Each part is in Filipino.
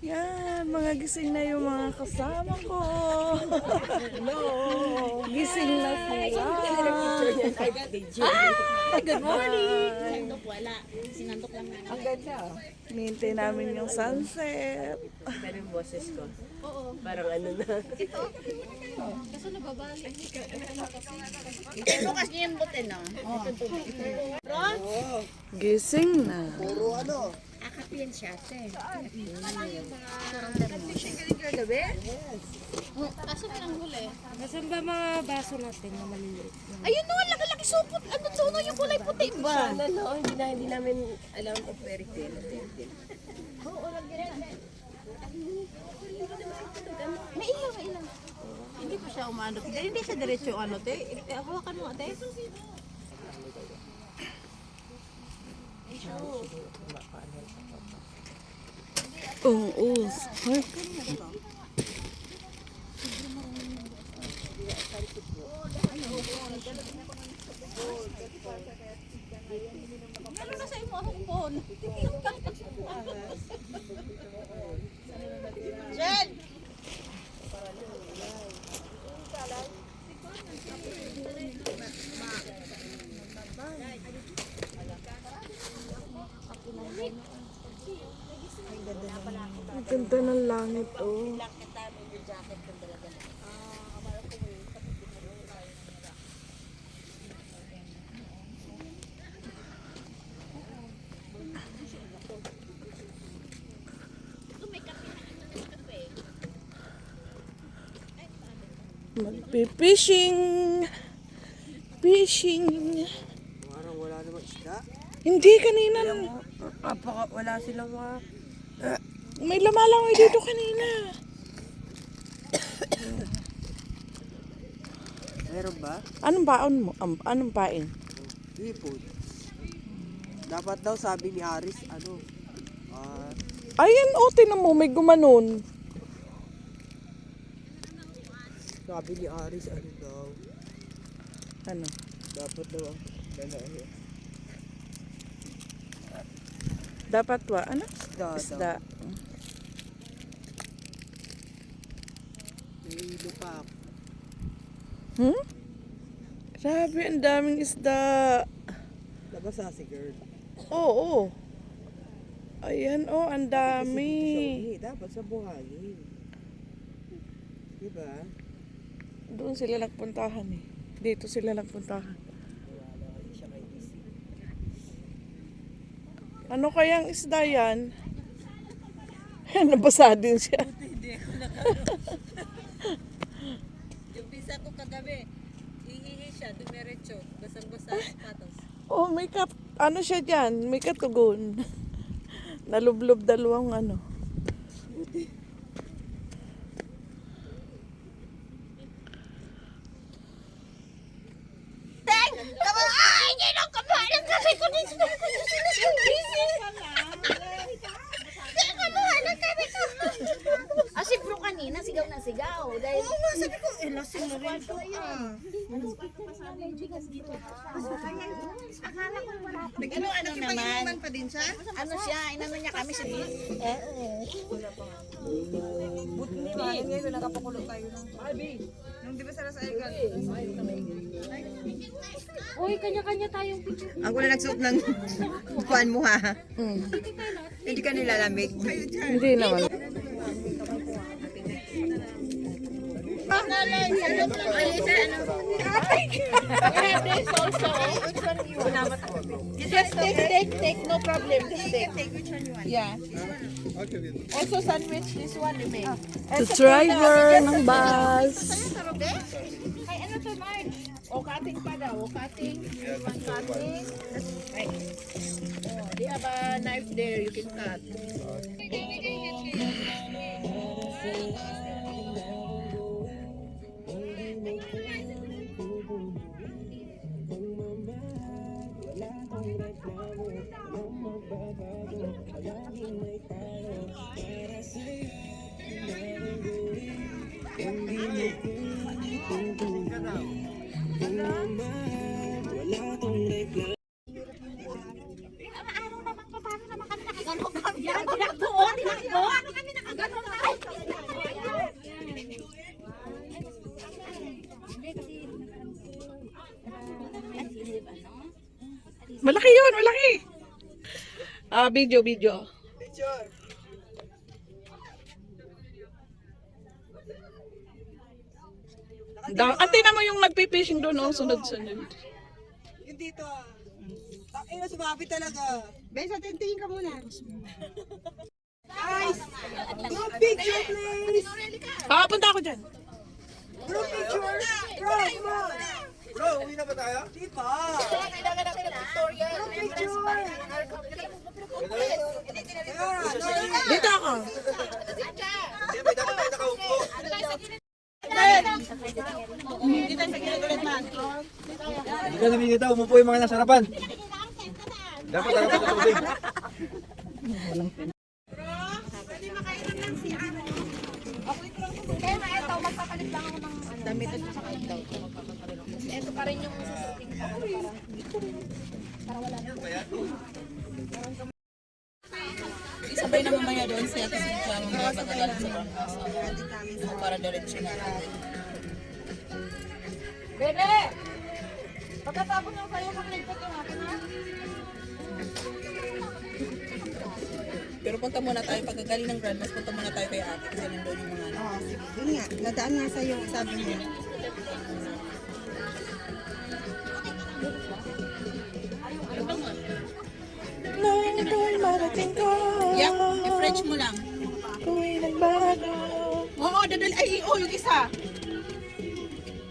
Yan, mga gising na yung mga kasama ko. Hello. Gising na sila. Good morning. Sinandok wala. Sinandok lang namin. Ang ganda. Nihintay namin yung sunset. Pero yung boses ko. Oo. Parang ano na. Kaso nababali. Bukas niyo yung butin, no? Gising na. Puro ano? Akapin siya, ate. Kaso pinang huli. Nasaan ba mga baso natin na maliliit? Ayun no, laki-laki supot. Ano sa uno yung kulay puti ba? Sana no, hindi namin alam of very thin. May ilaw, may ilaw. Hindi pa siya umano. Hindi siya diretso ano, te. Hawakan mo, ate. Us. Ano na sa imo akong phone? Jen! Ang ganda ng langit, oh. Magpipishing. Fishing. Parang wala namang isda. Hindi kanina. Wala silang mga... May lumalangoy dito kanina. Meron ba? Anong baon mo? Anong pain? Hipon. Dapat daw sabi ni Aris, ano? Ayan, oh, tinan mo, may gumanon. Sabi ni Aris, ano daw? Ano? Dapat daw ang dalahin. Dapat wa? Ano? Isda daw. Isda. May hilo pa ako. Grabe, ang daming isda. Nabasa si girl. Oo. Ayan, oh, ang dami. Dapat sa buhangin. Diba? Doon sila nagpuntahan eh. Dito sila nagpuntahan. Ano kayang isda yan? Nabasa din siya. Yung bisa ko kagabi, hihihi siya, dumiretso, basang-basa ang patos. Oh, may ano siya dyan? May katugon. Nalublob dalawang ano. Ay, hindi nang kamuha ng kape ko din. Hindi kamuha ng kape ko. Si bro kanina, sigaw na sigaw. Dahil... Oo nga, sabi ko, lasing na rin ito. Akala ko wala pa. Ano naman? pa din siya? Ano siya, inano niya kami si Bill. Buti ni Manny ngayon, nakapakulong tayo ng... Nung di ba sa Rasaigan? Uy, kanya-kanya tayong picture. Ako na nagsuot ng kuan mo ha. Hindi ka nilalamig. Hindi naman. Just take, no problem. Just take. Which one you want? Yeah. Also sandwich this one remain. To driver ng bus. Ay, ano to, Marge? O, cutting pa daw. O, cutting. One cutting. Ay. Oh, they have a knife there. You can cut. Malaki yun, malaki. Video. Tingnan mo yung nagpipishing doon, oh, sunod-sunod. Yung dito. Takina, sumabi talaga. Besa, tintingin ka muna. Guys, group picture please. Punta ako dyan. Group picture. Bro, come on. Bro, uwi na ba tayo? Di pa. Group picture. Dito ako. Hindi, may dapat tayo nakaupo. Hindi ka namimita, umupo yung mga nasa harapan. Dapat harapan sa tubig. Isabay na mamaya doon siya kasi siya mamaya pagkagalit sa bangkas. Para diretso na. Bebe! Pagkatapos ng kayo, magligpot yung akin ha? Pero punta muna tayo, pagkagaling ng Grand Mas, punta muna tayo kay ate kasi nandun yung mga ano. Yun nga, nadaan nga sa'yo, sabi niya. Nang ito'y marating ko. Yak, i-French mo lang. Ako'y nagbago. Oo, dadal. Ay, yung isa.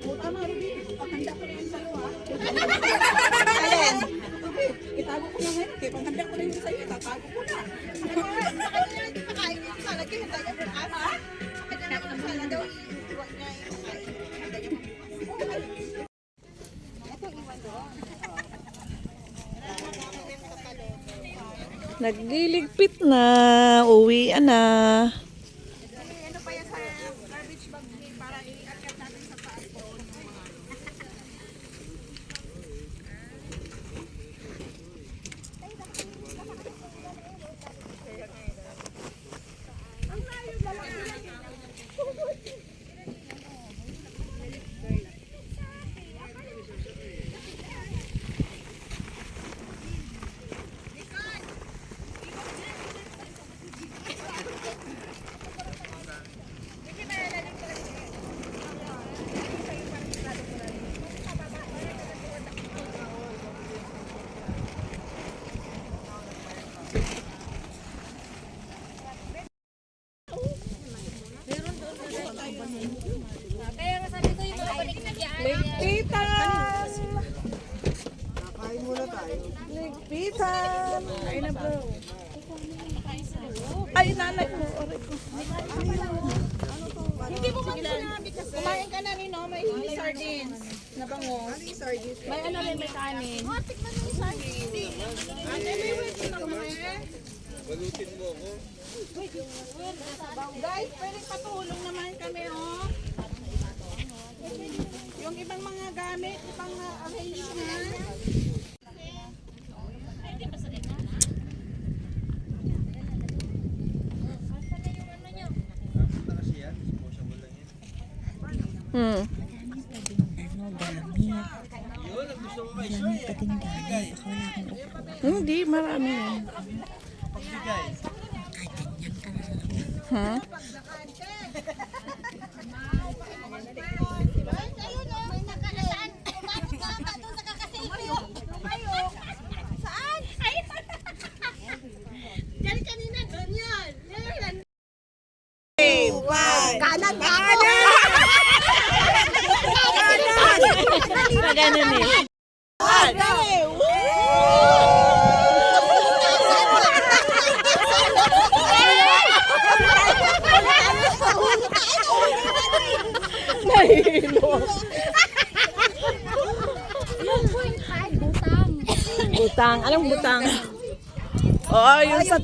Puta na, Ruby. Pahanda ko na yung sa'yo, ha? Alin? Itago ko na ngayon. Kaya pahanda ko na yung sa'yo. Tatago ko na. Hindi pa kain yung salad. Kaya handa niya po. Ama? Handa niya po salad daw. Iwan niya yung kain. Handa niya po. Ito, iwan doon. Nagliligpit na. Uwian na. Ano pa yan sa garbage bag para i-arkat natin sa taas ko. Ligpitan! Kain muna tayo. Ligpitan! Ay na bro. Ay, nanay mo. Aray ko. Hindi mo ba sinabi kasi? Kumain ka na rin, no? May sardines na bango. May ano rin, may kanin. Tikman mo yung sardines. Ate, may wait naman eh. Balutin mo ako. Guys, pwedeng patulong naman kami, oh. Yung ibang mga gamit, ibang arrangement. Punta kasi yan. Disposable lang yan. Yun, ang gusto ko kayo eh. Hindi, marami yan. Pagbigay. Ha? Ganun eh. Butang. Anong butang? Oo, yung sa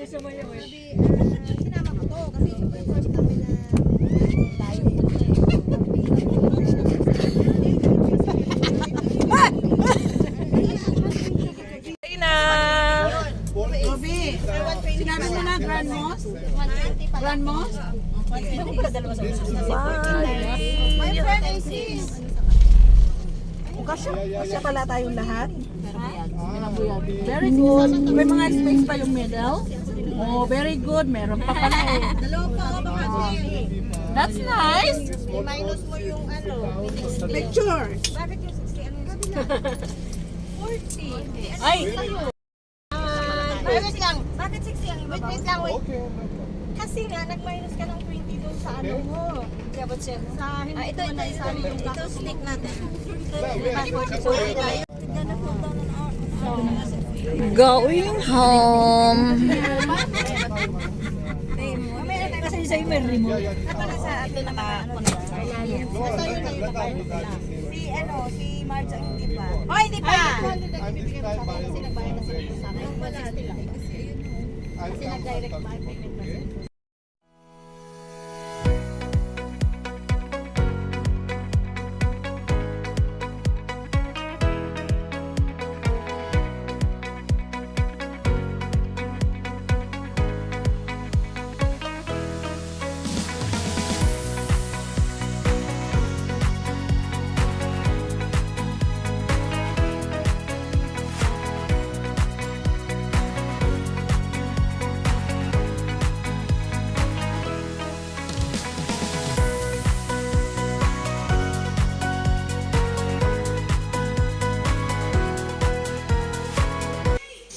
Sinama ko to kasi first namin na tayo. Ay na! Ruby, sinabi mo na Grand Moss? Grand Moss? My friend is sis. Kasya pala tayong lahat. Very good. May mga space pa yung middle. Oh, very good. Meron pa pala eh. That's nice. Minus mo yung ano. Picture. Bakit yung 60? Ano yung 40? Ay, Wait lang. Bakit 60 ang iba? Wait lang, wait. Kasi nga, nag-minus ka ng 20 doon sa ano mo. Kaya ba't siya? Sa hindi ito yung ito stick natin. Going home. kasi sa email remote. Napala sa atin na ano na. Basta yun na yun. Si ano, si Marge ang hindi pa. Oh, hindi pa! Kasi nagbayad na sila sa akin. Yung 160 lang. Kasi nag-direct payment na sila.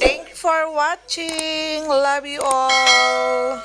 Thank you for watching. Love you all.